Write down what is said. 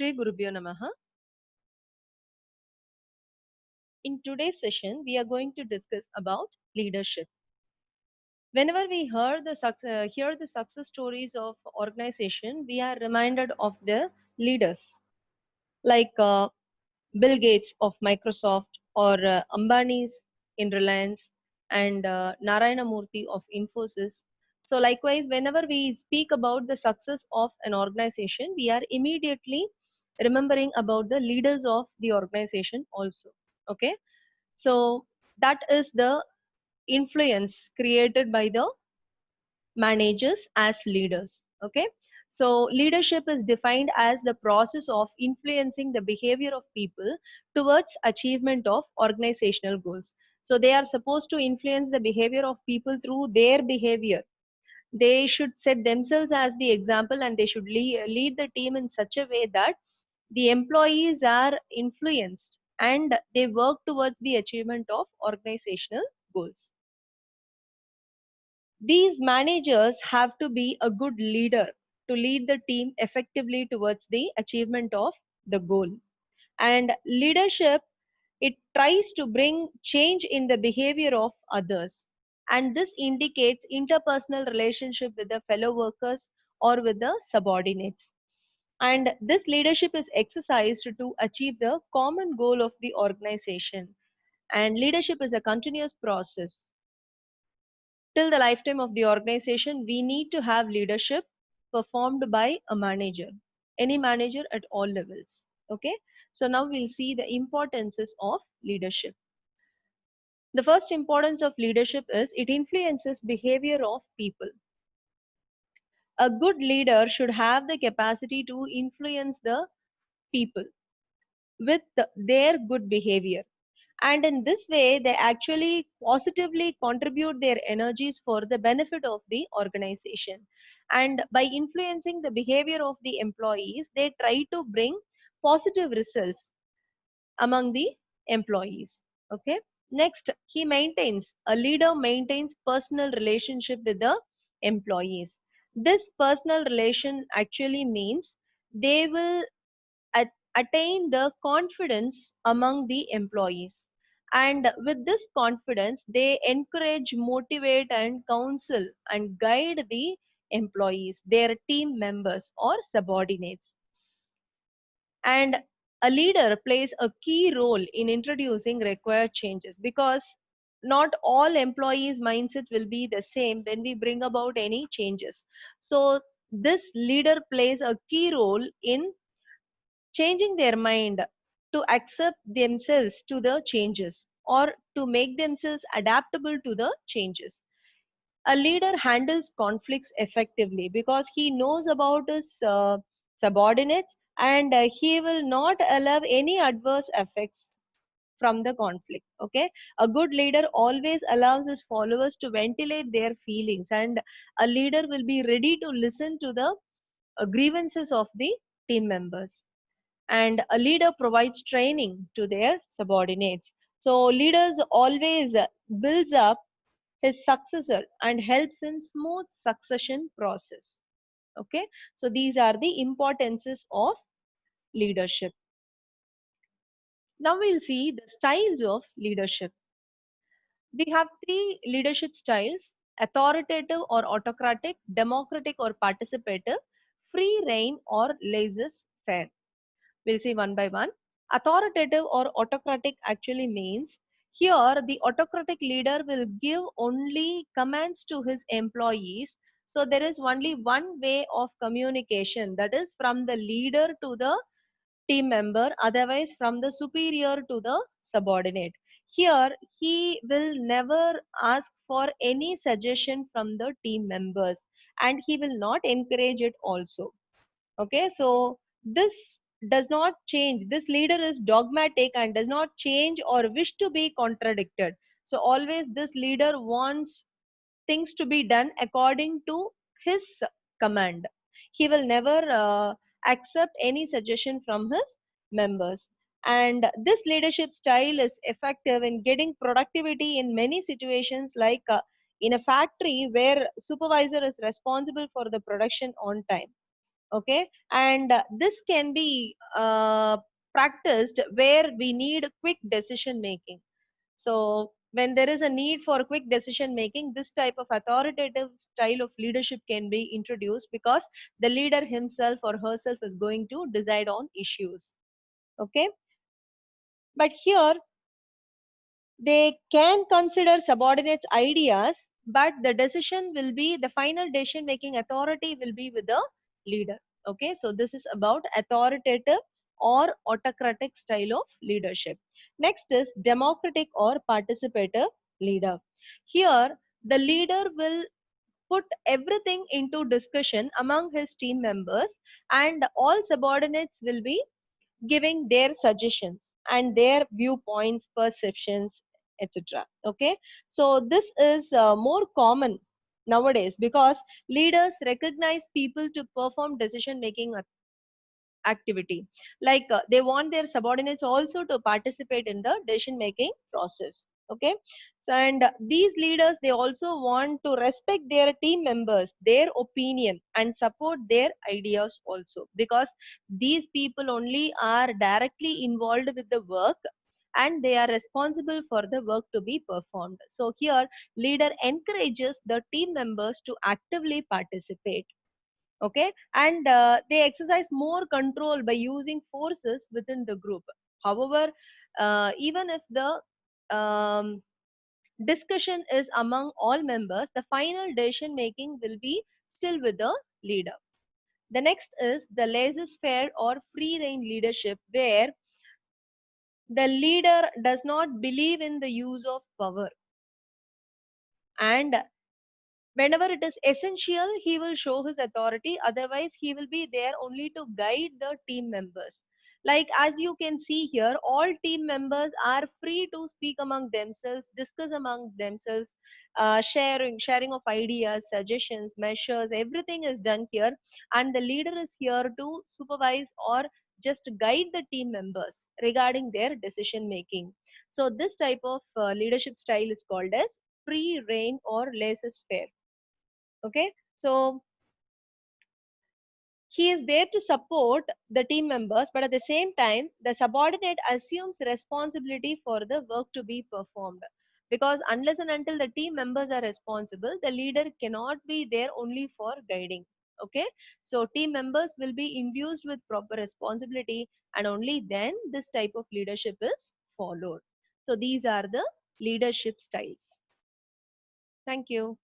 Shri Gurubhyo Namaha. In today's session, we are going to discuss about leadership. Whenever we hear the success stories of organization, we are reminded of the leaders like Bill Gates of Microsoft or Ambani's in Reliance and Narayana Murthy of Infosys. So likewise, whenever we speak about the success of an organization, we are immediately remembering about the leaders of the organization also. Okay, so that is the influence created by the managers as leaders. Okay, so leadership is defined as the process of influencing the behavior of people towards achievement of organizational goals. So they are supposed to influence the behavior of people through their behavior. They should set themselves as the example, and they should lead the team in such a way that the employees are influenced and they work towards the achievement of organizational goals. These managers have to be a good leader to lead the team effectively towards the achievement of the goal. And leadership, it tries to bring change in the behavior of others. And this indicates interpersonal relationship with the fellow workers or with the subordinates. And this leadership is exercised to achieve the common goal of the organization. And leadership is a continuous process till the lifetime of the organization. We need to have leadership performed by a manager, any manager at all levels. Okay, so now we'll see the importances of leadership. The first importance of leadership is it influences behavior of people. A good leader should have the capacity to influence the people with their good behavior, and in this way they actually positively contribute their energies for the benefit of the organization. And by influencing the behavior of the employees, they try to bring positive results among the employees. Okay, next, a leader maintains personal relationship with the employees. This personal relation actually means they will attain the confidence among the employees, and with this confidence they encourage, motivate and counsel and guide the employees, their team members or subordinates. And a leader plays a key role in introducing required changes, because not all employees mindset will be the same when we bring about any changes. So this leader plays a key role in changing their mind to accept themselves to the changes or to make themselves adaptable to the changes. A leader handles conflicts effectively because he knows about his subordinates, and he will not allow any adverse effects from the conflict. Okay, a good leader always allows his followers to ventilate their feelings, and a leader will be ready to listen to the grievances of the team members. And a leader provides training to their subordinates. So leaders always builds up his successor and helps in smooth succession process. Okay, so these are the importances of leadership. Now we'll see the styles of leadership. We have three leadership styles: authoritative or autocratic, democratic or participative, free reign or laissez-faire. We'll see one by one. Authoritative or autocratic actually means here the autocratic leader will give only commands to his employees. So there is only one way of communication, that is from the leader to the team member, otherwise from the superior to the subordinate. Here he will never ask for any suggestion from the team members, and he will not encourage it also. Okay, so this does not change. This leader is dogmatic and does not change or wish to be contradicted. So always this leader wants things to be done according to his command. He will never accept any suggestion from his members. And this leadership style is effective in getting productivity in many situations, like in a factory where supervisor is responsible for the production on time. Okay, and this can be practiced where we need quick decision making. So when there is a need for quick decision making, this type of authoritative style of leadership can be introduced, because the leader himself or herself is going to decide on issues. Okay, but here they can consider subordinates ideas, but the decision will be, the final decision making authority will be with the leader. Okay, so this is about authoritative or autocratic style of leadership. Next is democratic or participative leader. Here the leader will put everything into discussion among his team members, and all subordinates will be giving their suggestions and their viewpoints, perceptions, etc. Okay, so this is more common nowadays, because leaders recognize people to perform decision making activity. Like they want their subordinates also to participate in the decision making process. Okay, so and these leaders, they also want to respect their team members, their opinion, and support their ideas also, because these people only are directly involved with the work, and they are responsible for the work to be performed. So here leader encourages the team members to actively participate. Okay, and they exercise more control by using forces within the group. However, even if the discussion is among all members, the final decision making will be still with the leader. The next is the laissez-faire or free rein leadership, where the leader does not believe in the use of power, and whenever it is essential, he will show his authority. Otherwise, he will be there only to guide the team members. Like as you can see here, all team members are free to speak among themselves, discuss among themselves, sharing of ideas, suggestions, measures. Everything is done here, and the leader is here to supervise or just guide the team members regarding their decision making. So this type of leadership style is called as free reign or laissez-faire. Okay, so he is there to support the team members, but at the same time the subordinate assumes responsibility for the work to be performed, because unless and until the team members are responsible, the leader cannot be there only for guiding. Okay, so team members will be infused with proper responsibility, and only then this type of leadership is followed. So these are the leadership styles. Thank you.